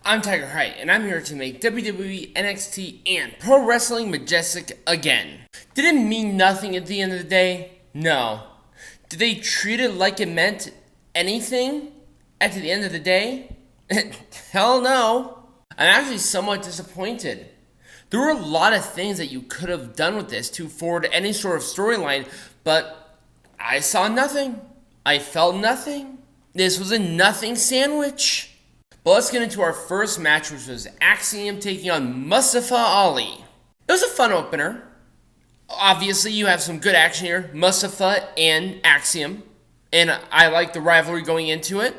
I'm Tiger Height, and I'm here to make WWE NXT and Pro Wrestling Majestic again. Did it mean nothing at the end of the day? No. Did they treat it like it meant anything at the end of the day? Hell no. I'm actually somewhat disappointed. There were a lot of things that you could have done with this to forward any sort of storyline, but I saw nothing. I felt nothing. This was a nothing sandwich. But let's get into our first match, which was Axiom taking on Mustafa Ali. It was a fun opener. Obviously, you have some good action here, Mustafa and Axiom, and I like the rivalry going into it.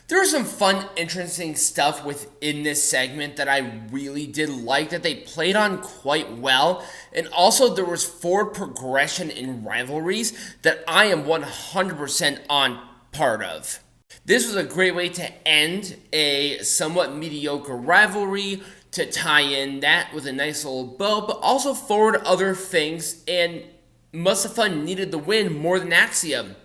There was some fun, interesting stuff within this segment that I really did like, that they played on quite well, and also there was forward progression in rivalries that I am 100% on part of. This was a great way to end a somewhat mediocre rivalry, to tie in that with a nice little bow, but also forward other things, and Mustafa needed the win more than Axiom.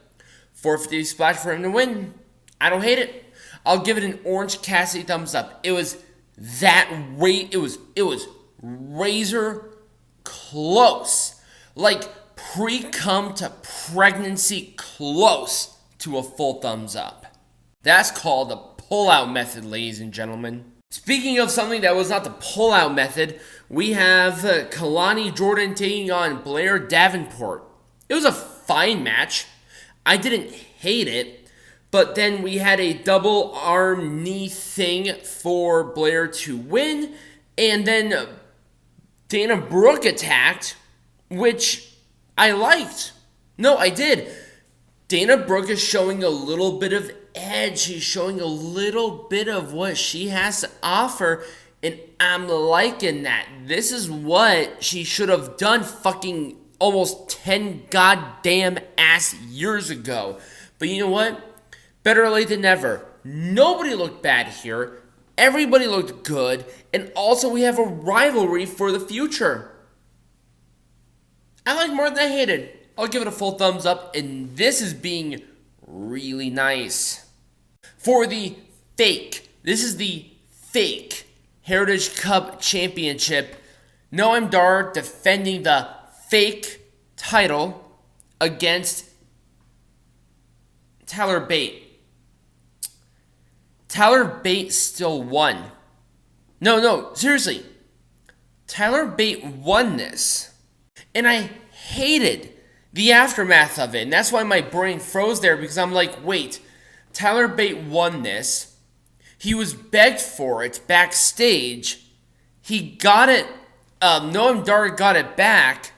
450 splash for him to win. I don't hate it. I'll give it an Orange Cassidy thumbs up. It was it was razor close. Like pre-cum to pregnancy close to a full thumbs up. That's called the pull-out method, ladies and gentlemen. Speaking of something that was not the pull-out method, we have Kelani Jordan taking on Blair Davenport. It was a fine match. I didn't hate it. But then we had a double arm knee thing for Blair to win. And then Dana Brooke attacked, which I liked. No, I did. Dana Brooke is showing a little bit of edge. She's showing a little bit of what she has to offer. And I'm liking that. This is what she should have done fucking almost 10 goddamn ass years ago. But you know what? Better late than never. Nobody looked bad here. Everybody looked good. And also we have a rivalry for the future. I like more than I hated. I'll give it a full thumbs up. And this is being really nice. For the fake. This is the fake Heritage Cup Championship. Noam Dar defending the fake title against Tyler Bate. Tyler Bate still won. No, seriously. Tyler Bate won this. And I hated the aftermath of it. And that's why my brain froze there, because I'm like, wait, Tyler Bate won this. He was begged for it backstage. He got it. Noam Dar got it back.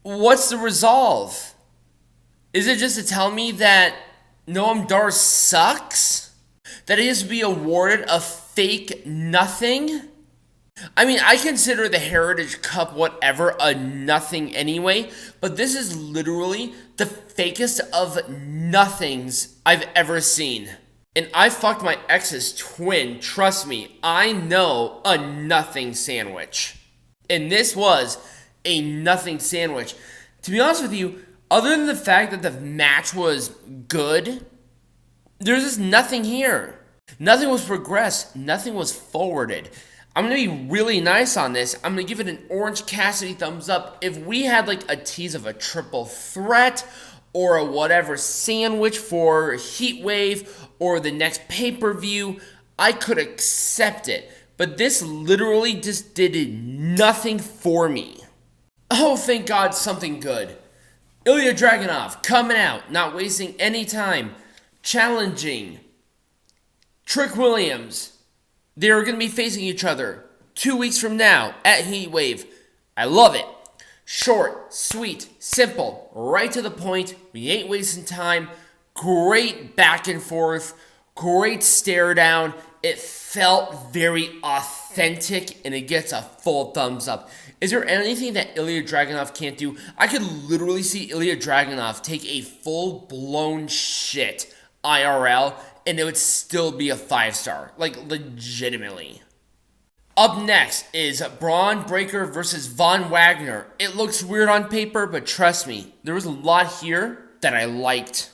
What's the resolve? Is it just to tell me that Noam Dar sucks? That he has to be awarded a fake nothing? I mean, I consider the Heritage Cup whatever a nothing anyway, but this is literally the fakest of nothings I've ever seen. And I fucked my ex's twin, trust me, I know a nothing sandwich. And this was a nothing sandwich. To be honest with you, other than the fact that the match was good, there's just nothing here. Nothing was progressed. Nothing was forwarded. I'm going to be really nice on this. I'm going to give it an Orange Cassidy thumbs up. If we had like a tease of a triple threat or a whatever sandwich for Heatwave or the next pay-per-view, I could accept it. But this literally just did nothing for me. Oh, thank God, something good. Ilja Dragunov coming out, not wasting any time, challenging Trick Williams. They're going to be facing each other 2 weeks from now at Heatwave. I love it. Short, sweet, simple, right to the point. We ain't wasting time. Great back and forth. Great stare down. It felt very authentic, and it gets a full thumbs up. Is there anything that Ilja Dragunov can't do? I could literally see Ilja Dragunov take a full-blown shit IRL, and it would still be a 5-star. Like, legitimately. Up next is Bron Breakker versus Von Wagner. It looks weird on paper, but trust me, there was a lot here that I liked.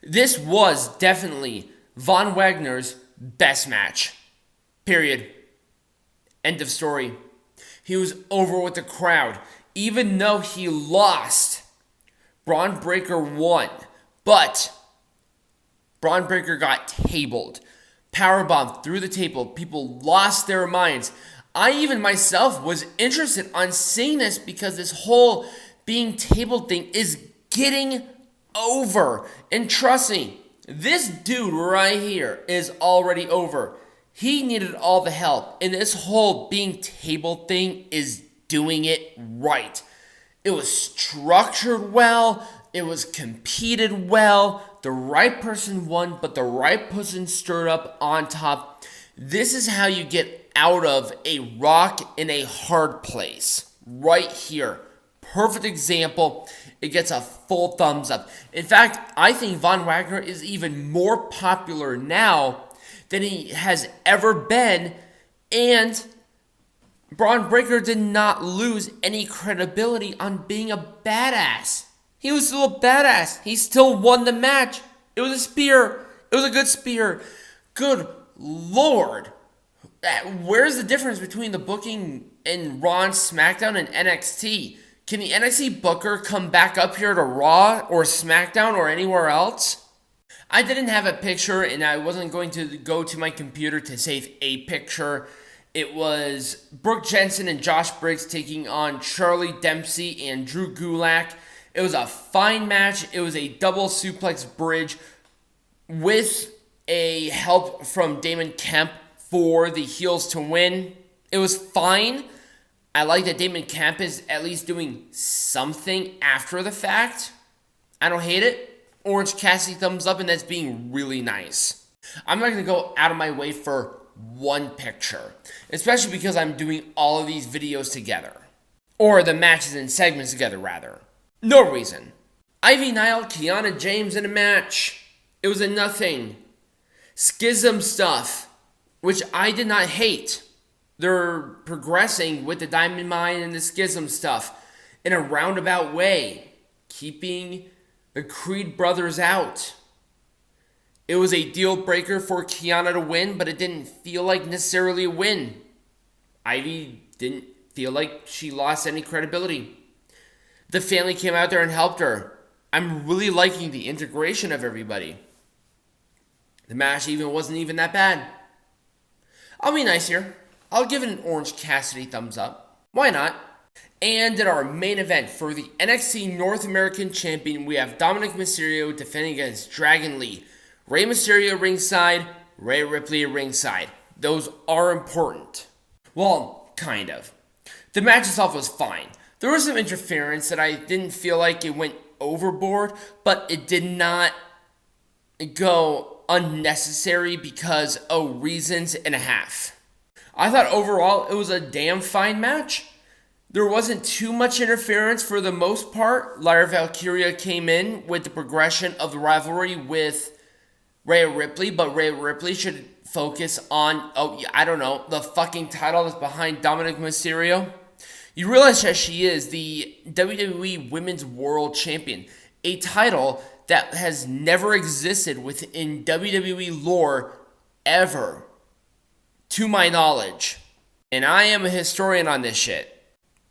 This was definitely Von Wagner's best match. Period. End of story. He was over with the crowd. Even though he lost, Braun Breaker won. But Braun Breaker got tabled. Powerbomb through the table. People lost their minds. I even myself was interested on seeing this because this whole being tabled thing is getting over. And trust me, this dude right here is already over. He needed all the help. And this whole being tabled thing is doing it right. It was structured well. It was competed well. The right person won, but the right person stirred up on top. This is how you get out of a rock in a hard place. Right here. Perfect example. It gets a full thumbs up. In fact, I think Von Wagner is even more popular now than he has ever been. And Braun Breaker did not lose any credibility on being a badass. He was still a badass. He still won the match. It was a spear. It was a good spear. Good Lord. Where's the difference between the booking in Raw and SmackDown and NXT? Can the NXT booker come back up here to Raw or SmackDown or anywhere else? I didn't have a picture and I wasn't going to go to my computer to save a picture. It was Brooke Jensen and Josh Briggs taking on Charlie Dempsey and Drew Gulak. It was a fine match. It was a double suplex bridge with a help from Damon Kemp for the heels to win. It was fine. I like that Damon Kemp is at least doing something after the fact. I don't hate it. Orange Cassidy thumbs up, and that's being really nice. I'm not going to go out of my way for one picture, especially because I'm doing all of these videos together. Or the matches and segments together, rather. No reason. Ivy Nile, Kiana James in a match. It was a nothing. Schism stuff, which I did not hate. They're progressing with the Diamond Mine and the Schism stuff in a roundabout way, keeping the Creed brothers out. It was a deal breaker for Kiana to win, but it didn't feel like necessarily a win. Ivy didn't feel like she lost any credibility. The family came out there and helped her. I'm really liking the integration of everybody. The match wasn't even that bad. I'll be nice here. I'll give it an Orange Cassidy thumbs up. Why not? And in our main event for the NXT North American Champion, we have Dominik Mysterio defending against Dragon Lee. Rey Mysterio ringside, Rhea Ripley ringside. Those are important. Well, kind of. The match itself was fine. There was some interference that I didn't feel like it went overboard, but it did not go unnecessary because of reasons and a half. I thought overall it was a damn fine match. There wasn't too much interference for the most part. Lyra Valkyria came in with the progression of the rivalry with Rhea Ripley, but Rhea Ripley should focus on, the fucking title that's behind Dominik Mysterio. You realize that she is the WWE Women's World Champion, a title that has never existed within WWE lore ever, to my knowledge. And I am a historian on this shit.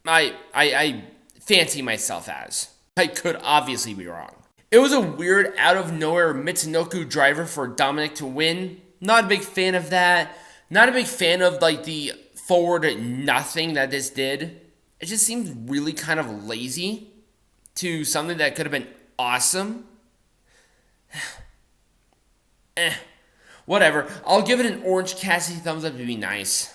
I fancy myself as. I could obviously be wrong. It was a weird out-of-nowhere Mitsunoku driver for Dominik to win. Not a big fan of that. Not a big fan of the forward nothing that this did. It just seemed really kind of lazy to something that could have been awesome. Whatever. I'll give it an Orange Cassidy thumbs up to be nice.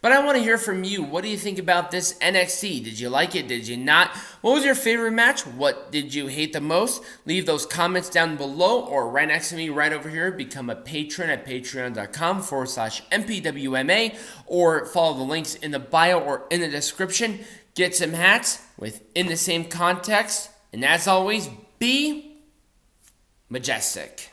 But I want to hear from you. What do you think about this NXT? Did you like it? Did you not? What was your favorite match? What did you hate the most? Leave those comments down below or right next to me right over here. Become a patron at patreon.com/MPWMA or follow the links in the bio or in the description. Get some hats within the same context. And as always, be majestic.